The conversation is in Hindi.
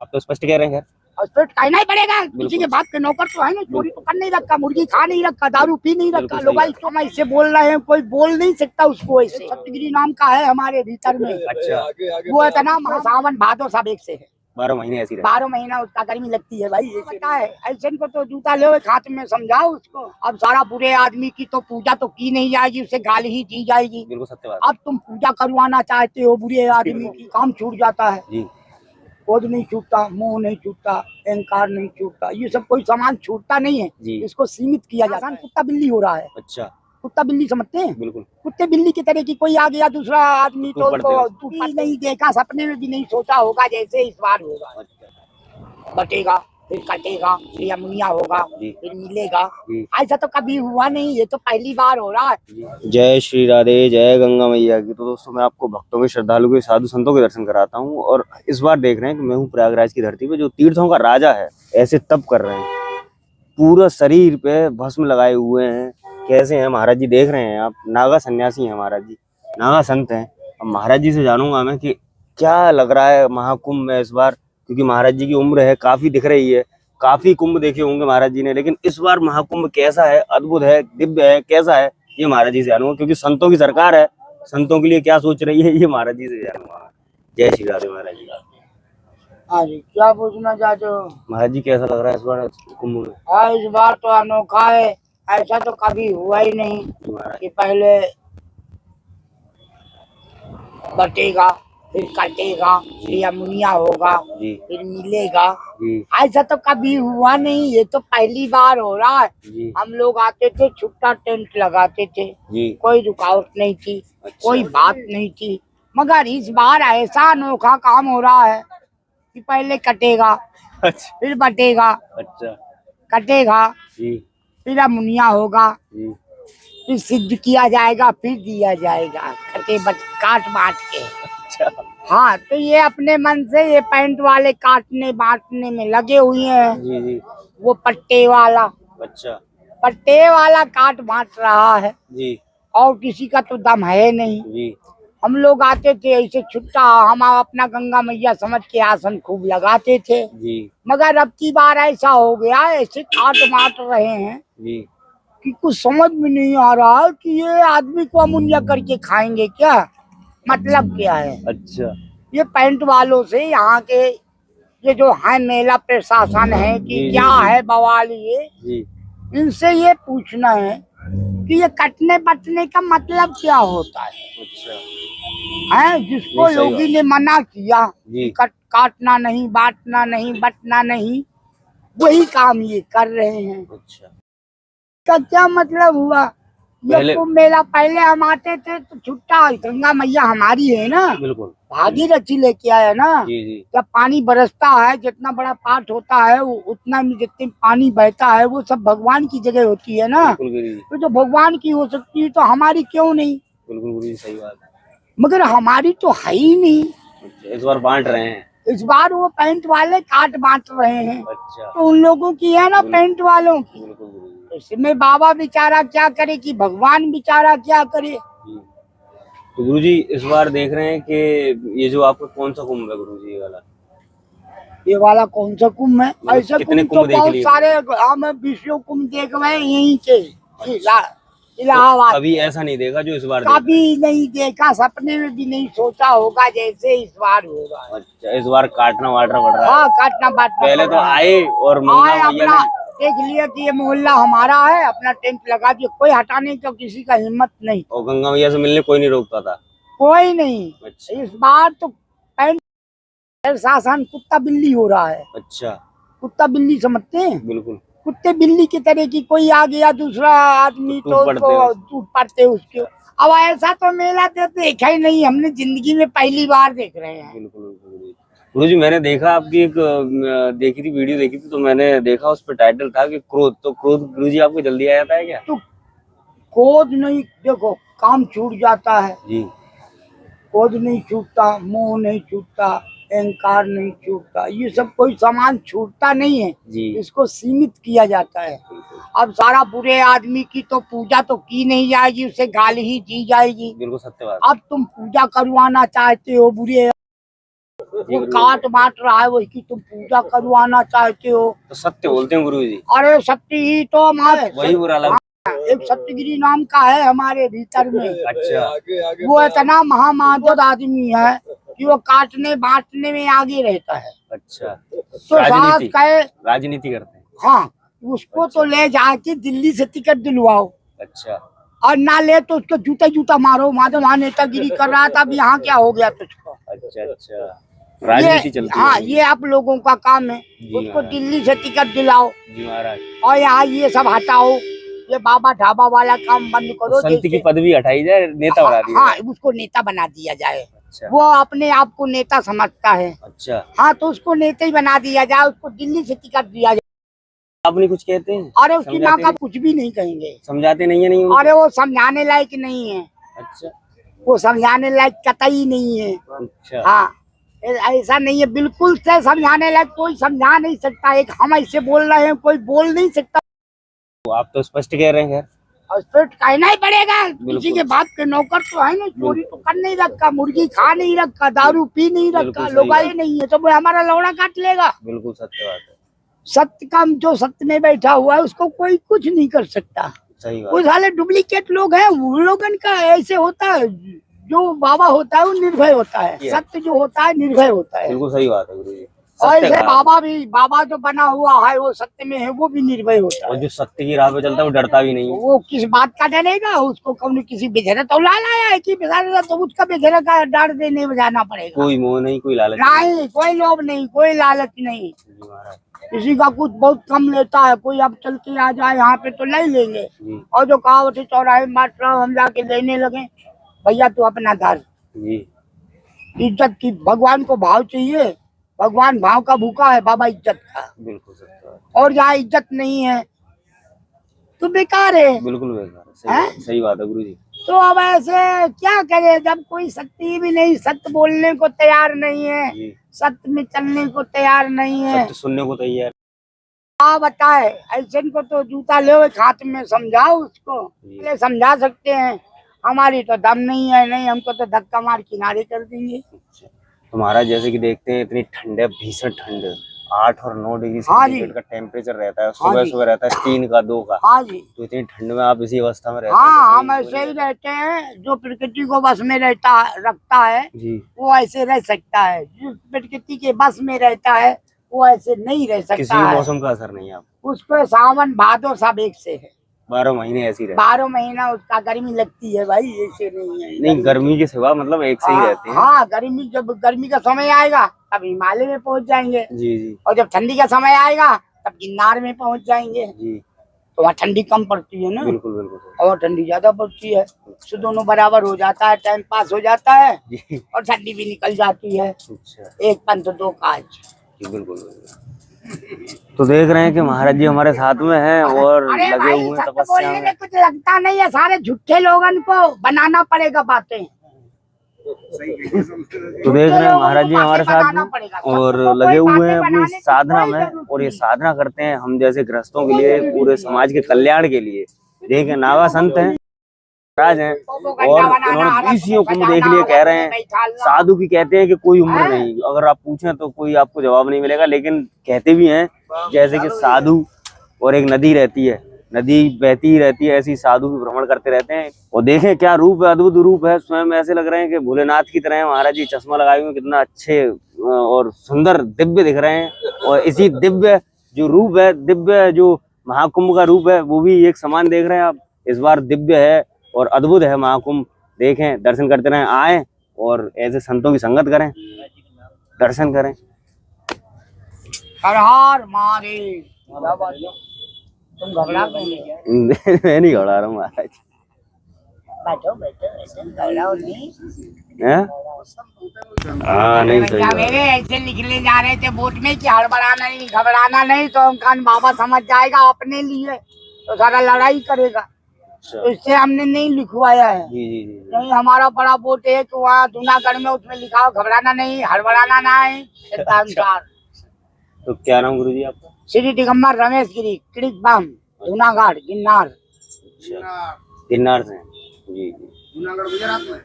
आप तो स्पष्ट कह रहे हैं। और फिर कहना ही पड़ेगा, किसी के बाप के नौकर तो है नहीं, चोरी तो कर नहीं रखा, मुर्गी खा नहीं रखा, दारू पी नहीं रखा, लोग हम इससे बोल रहे हैं, कोई बोल नहीं सकता उसको ऐसे। सप्तगिरी नाम का है हमारे भीतर में। अच्छा, वो है नाम सावन भादो सब एक से है। 12 महीने ऐसी 12 महीना उसका गर्मी लगती है भाई, पता है। ऐसे को तो जूता ले हाथ में समझाओ उसको। अब सारा बुरे आदमी की तो पूजा तो की नहीं जाएगी, उससे गाली ही दी जाएगी। बिल्कुल सत्य बात। अब तुम पूजा करवाना चाहते हो बुरे आदमी की, काम छूट जाता है जी। क्रोध नहीं छूटता, मोह नहीं छूटता, अहंकार नहीं छूटता, ये सब कोई सामान छूटता नहीं है जी। इसको सीमित किया जाता है। कुत्ता बिल्ली हो रहा है। अच्छा, कुत्ता बिल्ली समझते हैं? बिल्कुल। कुत्ते बिल्ली की तरह की कोई आ गया दूसरा आदमी तो उसको नहीं देखा, सपने में भी नहीं सोचा होगा जैसे इस बार होगा। बटेगा, फिर कटेगा, फिर अमुनिया होगा, फिर मिलेगा। ऐसा तो कभी हुआ नहीं, ये तो पहली बार हो रहा है। जय श्री राधे, जय गंगा मैया की। तो दोस्तों मैं आपको भक्तों के, श्रद्धालु के, साधु संतों के दर्शन कराता हूँ। और इस बार देख रहे हैं कि मैं हूँ प्रयागराज की धरती पे, जो तीर्थों का राजा है। ऐसे तप कर रहे हैं, पूरा शरीर पे भस्म लगाए हुए हैं। कैसे हैं महाराज जी, देख रहे हैं आप। नागा सन्यासी हैं महाराज जी, नागा संत हैं। अब महाराज जी से जानूंगा मैं कि क्या लग रहा है महाकुंभ में इस बार, क्योंकि महाराज जी की उम्र है, काफी दिख रही है। काफी कुंभ देखे होंगे महाराज जी ने, लेकिन इस बार महाकुंभ कैसा है, अद्भुत है, दिव्य है, कैसा है, ये महाराज जी से जानूंगा। क्योंकि संतों की सरकार है, संतों के लिए क्या सोच रही है, ये महाराज जी से जानूंगा। जय श्री राधे महाराज जी। हाँ जी, क्या पूछना चाहते हो महाराज जी? कैसा लग रहा है इस बार कुंभ में? हाँ, इस बार तो अनोखा है, ऐसा तो कभी हुआ ही नहीं कि पहले बटेगा, फिर कटेगा, फिर अमुनिया होगा, फिर मिलेगा। ऐसा तो कभी हुआ नहीं, ये तो पहली बार हो रहा है। हम लोग आते थे, छुट्टा टेंट लगाते थे, कोई रुकावट नहीं थी। अच्छा। कोई बात नहीं थी, मगर इस बार ऐसा अनोखा काम हो रहा है कि पहले कटेगा। अच्छा। फिर बटेगा। अच्छा। कटेगा, फिर अमुनिया होगा, फिर सिद्ध किया जाएगा, फिर दिया जाएगा, कटे काट बांट के। अच्छा। हाँ, तो ये अपने मन से ये पैंट वाले काटने बांटने में लगे हुए हैं जी। वो पट्टे वाला। अच्छा। पट्टे वाला काट बांट रहा है जी, और किसी का तो दम है नहीं जी। हम लोग आते थे ऐसे छुट्टा, हम अपना गंगा मैया समझ के आसन खूब लगाते थे जी। मगर अब की बार ऐसा हो गया, ऐसे काट बांट रहे हैं जी कि कुछ समझ में नहीं आ रहा कि ये आदमी को अमुनिया करके खाएंगे क्या, मतलब क्या है। अच्छा। ये पैंट वालों से यहाँ के ये जो है मेला प्रशासन है कि जी, क्या जी, है बवाल ये जी। इनसे ये पूछना है कि ये कटने बटने का मतलब क्या होता है। अच्छा। है जिसको योगी ने मना किया कि काटना नहीं, बांटना नहीं, बटना नहीं, वही काम ये कर रहे हैं। अच्छा। का क्या मतलब हुआ? ये कुंभ मेला पहले हम आते थे तो छुट्टा, गंगा मैया हमारी है ना, बिल्कुल भागीरथी लेके आया ना जी जी। जब पानी बरसता है, जितना बड़ा पाठ होता है उतना में जितने पानी बहता है वो सब भगवान की जगह होती है ना, तो जो भगवान की हो सकती है तो हमारी क्यों नहीं? बिल्कुल सही बात है, मगर हमारी तो है ही नहीं। इस बार बांट रहे हैं, इस बार वो पैंट वाले काट बांट रहे हैं। अच्छा। तो उन लोगों की है ना पैंट वालों की, इसमें बाबा बेचारा क्या करे कि भगवान बेचारा क्या करे। तो गुरुजी इस बार देख रहे हैं कि ये जो आपका कौन सा कुंभ है गुरुजी, ये वाला कौन सा कुंभ है? ऐसे कुंभ तो बहुत सारे, हम विश्व कुंभ देख रहे हैं यहीं के इलाहाबाद। कभी ऐसा नहीं देखा जो इस बार कभी नहीं देखा, सपने में भी नहीं सोचा होगा जैसे इस बार होगा। अच्छा, इस बार काटना वाटना पड़ रहा है। हाँ, काटना बांटना। पहले तो आए और अपना देख लिया कि ये मोहल्ला हमारा है, अपना टेंट लगा दिया, कोई हटाने का किसी का हिम्मत नहीं। और गंगा मैया से मिलने कोई नहीं रोकता था, कोई नहीं। अच्छा। इस बार तो पैंट शासन कुत्ता बिल्ली हो रहा है। अच्छा। कुत्ता बिल्ली समझते हैं? बिल्कुल। कुत्ते बिल्ली की तरह की कोई आ गया दूसरा आदमी तो टूट पड़ते उसके। अब ऐसा तो मेला तो देखा ही नहीं हमने, जिंदगी में पहली बार देख रहे हैं। बिल्कुल गुरुजी, मैंने देखा आपकी एक देखी थी वीडियो देखी थी, तो मैंने देखा उस पर टाइटल था कि क्रोध। तो क्रोध गुरुजी आपको जल्दी आ जाता है क्या? तो क्रोध नहीं, देखो काम छूट जाता है जी, क्रोध नहीं छूटता, मोह नहीं छूटता, अहंकार नहीं छूटता, ये सब कोई सामान छूटता नहीं है जी। इसको सीमित किया जाता है। अब सारा बुरे आदमी की तो पूजा तो की नहीं जाएगी, उसे गाली ही दी जाएगी। बिल्कुल सत्य बात। अब तुम पूजा करवाना चाहते हो बुरे वो काट बांट रहा है, वही की तुम पूजा करवाना चाहते हो। तो सत्य बोलते हैं गुरु जी। अरे सत्य ही तो हमारे वही बुरा लगा। एक सत्यगिरी नाम का है हमारे भीतर में। अच्छा। वो इतना महामादर आदमी है कि वो काटने बांटने में आगे रहता है। अच्छा। तो साहब कहे राजनीति करते हैं। हाँ, उसको तो ले जाके दिल्ली से टिकट दिलवाओ। अच्छा। और ना ले तो उसको जूता जूता मारो। माधव वहाँ नेतागिरी कर रहा था, अब यहाँ क्या हो गया तुझको। अच्छा अच्छा, राजनीति चलती है। हाँ, ये आप लोगों का काम है। उसको दिल्ली से टिकट दिलाओ जी महाराज, और यहाँ ये सब हटाओ। ये बाबा ढाबा वाला काम बंद करो। संत की पदवी हटाई जाए, नेता बना दिया। हाँ, उसको नेता बना दिया जाए। अच्छा। वो अपने आप को नेता समझता है। अच्छा। हाँ, तो उसको नेता ही बना दिया जाए, उसको दिल्ली से टिकट दिया जाए। आप नहीं कुछ कहते हैं? अरे उसकी माँ का कुछ भी नहीं कहेंगे। समझाते नहीं है? नहीं उनको? अरे वो समझाने लायक नहीं है। अच्छा। वो समझाने लायक कतई नहीं है। अच्छा। हाँ, ऐसा नहीं है, बिल्कुल से समझाने लायक कोई समझा नहीं सकता। एक हम ऐसे बोल रहे हैं, कोई बोल नहीं सकता। तो आप तो स्पष्ट कह रहे हैं। और फिर कहना ही पड़ेगा, किसी के बाप के नौकर तो है नहीं। चोरी तो कर नहीं रखा, मुर्गी खा नहीं रखा, दारू पी नहीं रखा, लोगाई नहीं है, तो वो हमारा लौड़ा काट लेगा। बिल्कुल सत्य बात है। सत्य का जो सत्य में बैठा हुआ है उसको कोई कुछ नहीं कर सकता। सही बात। वो साले डुप्लीकेट लोग हैं, उन लोगन का ऐसे होता है। जो बाबा होता है वो निर्भय होता है, सत्य जो होता है निर्भय होता है। बिल्कुल सही बात है गुरु जी। और ऐसे बाबा जो बना हुआ है वो सत्य में है, वो भी निर्भय होता है। और जो सत्य की राह पे चलता है वो डरता भी नहीं है। वो किस बात का डरेगा? उसको कौन किसी बेचेरा तो लाया है कि बेचारा, तो उसका बेचेरा का डर देने बजाना पड़ेगा। कोई मोह नहीं, कोई लालच नहीं, कोई लोभ नहीं, कोई लालच नहीं। किसी का कुछ बहुत कम लेता है, कोई अब चल के आ जाए यहाँ पे तो ले लेंगे। और जो कहावत चौराहे मार हम जाके लेने लगे, भैया तू अपना धर। इज्जत की, भगवान को भाव चाहिए। भगवान भाव का भूखा है, बाबा इज्जत का। बिल्कुल सही। और जहाँ इज्जत नहीं है तो बेकार है। बिल्कुल बेकार है। सही बात है गुरु जी। तो अब ऐसे क्या करे जब कोई सत्य भी नहीं, सत्य बोलने को तैयार नहीं है, सत्य में चलने को तैयार नहीं है, सत्य सुनने को तैयार। क्या बताए, ऐसे को तो जूता ले हाथ में समझाओ उसको। समझा सकते हैं, हमारी तो दम नहीं है। नहीं, हमको तो धक्का मार किनारे कर देंगे। तो महाराज जैसे कि देखते हैं इतनी ठंड है, भीषण ठंड, 8 और 9 डिग्री सेंटीग्रेड का टेम्परेचर रहता है। सुबह रहता है 3 का 2 का। हाँ जी। तो इतनी ठंड में आप इसी अवस्था में रहते हैं? हाँ, हम ऐसे ही रहते हैं। जो प्रकृति को बस में रखता है जी, वो ऐसे रह सकता है। जो प्रकृति के बस में रहता है वो ऐसे नहीं रह सकता। किसी मौसम का असर नहीं है उसको। सावन भादो सब एक से है, 12 महीने ऐसी रहती है। 12 महीना उसका गर्मी लगती है भाई, ऐसे नहीं है। नहीं, गर्मी के सिवा मतलब एक से ही रहते हैं। हाँ, गर्मी, जब गर्मी का समय आएगा तब हिमालय में पहुंच जाएंगे जी जी। और जब ठंडी का समय आएगा तब गिरनार में पहुंच जाएंगे जी। तो वहाँ ठंडी कम पड़ती है ना। बिल्कुल बिल्कुल। और ठंडी ज्यादा पड़ती है, तो दोनों बराबर हो जाता है, टाइम पास हो जाता है और ठंडी भी निकल जाती है। एक पंथ दो काज। बिल्कुल। तो देख रहे हैं कि महाराज जी हमारे साथ में हैं और लगे हुए हैं तपस्या में। कुछ लगता नहीं है, सारे झूठे लोगन को बनाना पड़ेगा बातें। तो देख रहे हैं महाराज जी हमारे साथ में और लगे हुए हैं अपनी साधना में। और ये साधना करते हैं हम जैसे गृहस्थों के लिए, पूरे समाज के कल्याण के लिए। देखें, नागा संत हैं, महाराज हैं, और उन्होंने 20 कुंभ देख लिए। कह रहे हैं साधु की, कहते हैं कि कोई उम्र नहीं। अगर आप पूछें तो कोई आपको जवाब नहीं मिलेगा, लेकिन कहते भी हैं जैसे कि साधु और एक नदी रहती है, नदी बहती ही रहती है, ऐसी साधु भी भ्रमण करते रहते हैं। और देखें क्या रूप है, अद्भुत रूप है। स्वयं ऐसे लग रहे हैं कि भोलेनाथ की तरह है महाराज जी। चश्मा लगाए हुए, कितना अच्छे और सुंदर दिव्य दिख रहे हैं। और इसी दिव्य जो रूप है, दिव्य जो महाकुंभ का रूप है, वो भी एक समान देख रहे हैं आप। इस बार दिव्य है और अद्भुत है महाकुंभ। देखें, दर्शन करते रहें, आए और ऐसे संतों की संगत करें, दर्शन करें। हर हर महादेव। तुम घबरा क्यों नहीं? मैं नहीं घबरा रहा हूँ महाराज। बैठो बैठो, ऐसे घबराओ नहीं। हाँ, नहीं सही। मेरे ऐसे निकले जा रहे थे बोट में कि हड़बड़ाना नहीं, घबराना नहीं। तो खान बाबा समझ जाएगा अपने लिए, तो सारा लड़ाई करेगा। तो इससे हमने नहीं लिखवाया है। नहीं, हमारा बड़ा बोट है कि वहाँ जूनागढ़ में, उसमें लिखा हो घबराना नहीं, हड़बड़ाना नहीं। तो क्या नाम गुरु जी आपका? श्री दिगंबर रमेश गिरी, किड़िक बम, जूनागढ़, गिरनार। गिरनार से जी। जूनागढ़ गुजरात में।